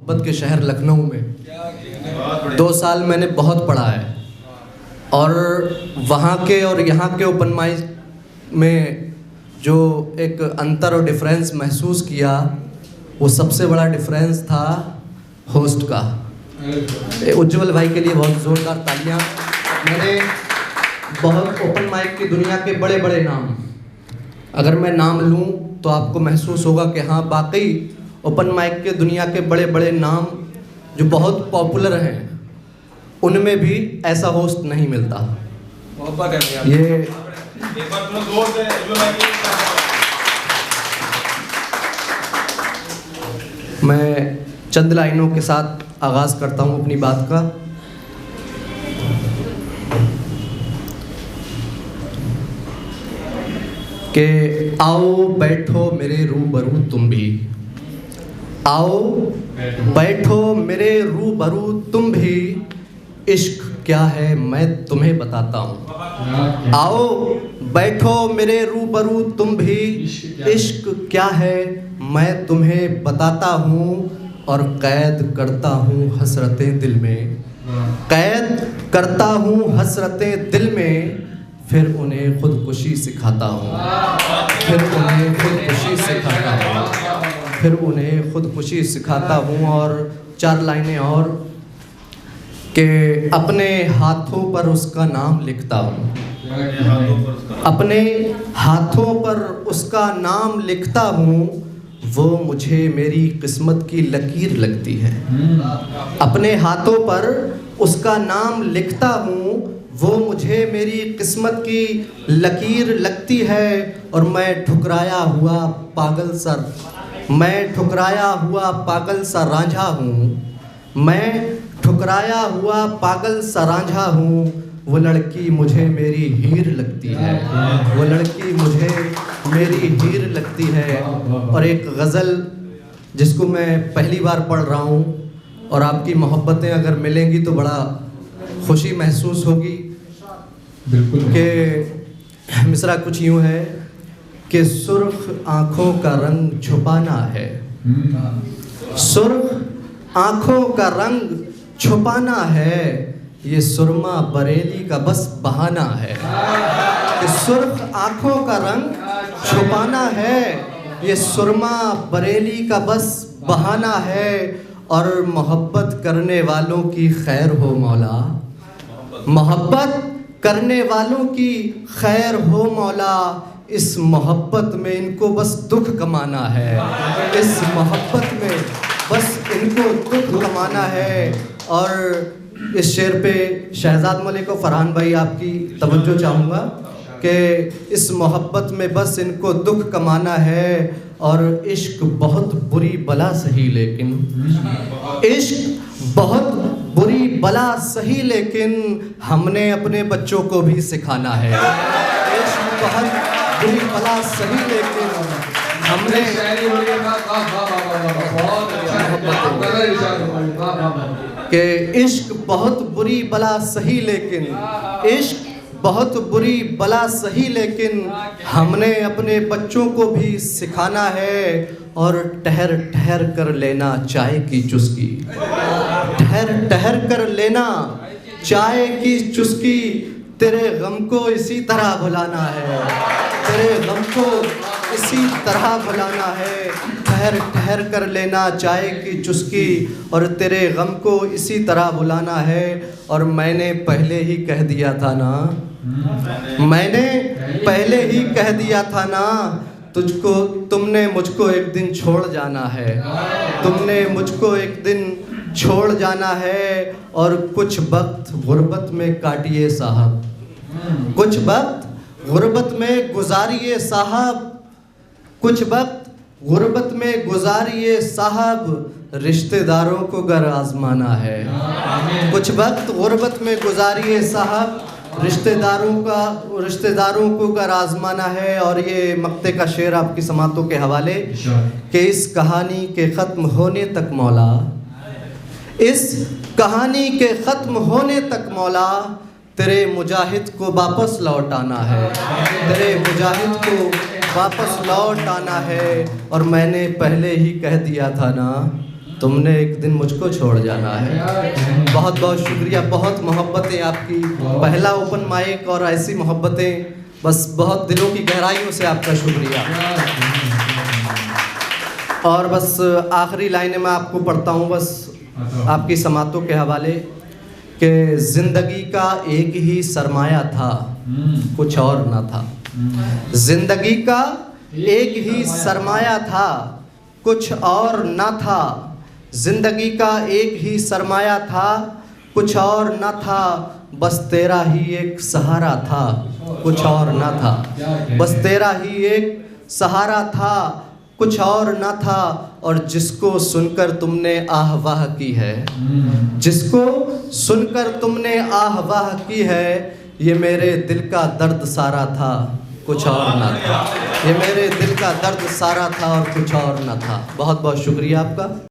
मोहब्बत के शहर लखनऊ में 2 साल मैंने बहुत पढ़ा है और वहाँ के और यहाँ के ओपन माइक में जो एक अंतर और डिफरेंस महसूस किया, वो सबसे बड़ा डिफरेंस था होस्ट का। उज्जवल भाई के लिए बहुत ज़ोरदार तालियां। मैंने बहुत ओपन माइक की दुनिया के बड़े बड़े नाम, अगर मैं नाम लूँ तो आपको महसूस होगा कि हाँ वाकई ओपन माइक के दुनिया के बड़े बड़े नाम जो बहुत पॉपुलर हैं, उनमें भी ऐसा होस्ट नहीं मिलता। ये मैं चंद लाइनों के साथ आगाज़ करता हूँ अपनी बात का। कि आओ बैठो मेरे रूबरू तुम भी, आओ बैठो मेरे रूबरू तुम भी, इश्क क्या है मैं तुम्हें बताता हूँ। आओ बैठो मेरे रूबरू तुम भी, इश्क क्या है मैं तुम्हें बताता हूँ, और कैद करता हूँ हसरतें दिल में, कैद करता हूँ हसरतें दिल में, फिर उन्हें खुदकुशी सिखाता हूँ, फिर उन्हें खुदकुशी सिखाता हूँ, फिर उन्हें खुदकुशी सिखाता हूँ। और 4 लाइनें और कि अपने हाथों पर उसका नाम लिखता हूँ, अपने हाथों पर उसका नाम लिखता हूँ, वो मुझे मेरी किस्मत की लकीर लगती है। अपने हाथों पर उसका नाम लिखता हूँ, वो मुझे मेरी किस्मत की लकीर लगती है। और मैं ठुकराया हुआ पागल सा, मैं ठुकराया हुआ पागल सा रांझा हूँ, मैं ठुकराया हुआ पागल सा रांझा हूँ, वो लड़की मुझे मेरी हीर लगती है, वो लड़की मुझे मेरी हीर लगती है। और एक गज़ल जिसको मैं पहली बार पढ़ रहा हूँ, और आपकी मोहब्बतें अगर मिलेंगी तो बड़ा खुशी महसूस होगी। बिल्कुल कि मिसरा कुछ यूँ है कि सुर्ख आँखों का रंग छुपाना है, सुर्ख आँखों का रंग छुपाना है, ये सुरमा बरेली का बस बहाना है। कि सुर्ख आँखों का रंग छुपाना है, ये सुरमा बरेली का बस बहाना है। और मोहब्बत करने वालों की खैर हो मौला, मोहब्बत करने वालों की खैर हो मौला, इस मोहब्बत में इनको बस दुख कमाना है, इस मोहब्बत में बस इनको दुख कमाना है। और इस शेर पे शहजाद मलिक और फरहान भाई आपकी तवज्जो चाहूँगा कि इस मोहब्बत में बस इनको दुख कमाना है। और इश्क बहुत बुरी बला सही लेकिन, इश्क बहुत बुरी बला सही लेकिन, हमने अपने बच्चों को भी सिखाना है। इश्क बहुत बुरी बला सही लेकिन, हमने कि इश्क बहुत बुरी बला सही लेकिन, इश्क बहुत बुरी बला सही लेकिन, हमने अपने बच्चों को भी सिखाना है। और ठहर ठहर कर लेना चाय की चुस्की, ठहर ठहर कर लेना चाय की चुस्की, तेरे गम को इसी तरह भुलाना है, तेरे गम को इसी तरह भुलाना है। ठहर ठहर कर लेना चाय की चुस्की, और तेरे गम को इसी तरह भुलाना है। और मैंने पहले ही कह दिया था ना, मैंने पहले ही कह दिया था ना, तुझको तुमने मुझको एक दिन छोड़ जाना है, तुमने मुझको एक दिन छोड़ जाना है। और कुछ वक्त गुर्बत में काटिए साहब, कुछ वक्त गुर्बत में गुजारिए साहब, कुछ वक्त गुर्बत में गुजारिए साहब, रिश्तेदारों को घर आजमाना है। कुछ वक्त गुर्बत में गुजारिए साहब, रिश्तेदारों को घर आजमाना है। और ये मक्ते का शेर आपकी समातों के हवाले कि इस कहानी के ख़त्म होने तक मौला, इस कहानी के ख़त्म होने तक मौला, तेरे मुजाहिद को वापस लौटाना है, तेरे मुजाहिद को वापस लौट आना है। और मैंने पहले ही कह दिया था ना, तुमने एक दिन मुझको छोड़ जाना है। बहुत बहुत शुक्रिया, बहुत मोहब्बतें आपकी, पहला ओपन माइक और ऐसी मोहब्बतें, बस बहुत दिलों की गहराइयों से आपका शुक्रिया। और बस आखिरी लाइनें मैं आपको पढ़ता हूँ बस आपकी समातों के हवाले कि ज़िंदगी का एक ही सरमाया था, कुछ और ना था। ज़िंदगी का एक ही सरमाया था, कुछ और ना था। ज़िंदगी का एक ही सरमाया था, कुछ और ना था। बस तेरा ही एक सहारा था, कुछ और ना था। बस तेरा ही एक सहारा था, कुछ और ना था। और जिसको सुनकर तुमने आह वाह की है, जिसको सुनकर तुमने आह वाह की है, ये मेरे दिल का दर्द सारा था, कुछ और ना था। ये मेरे दिल का दर्द सारा था और कुछ और ना था। बहुत बहुत शुक्रिया आपका।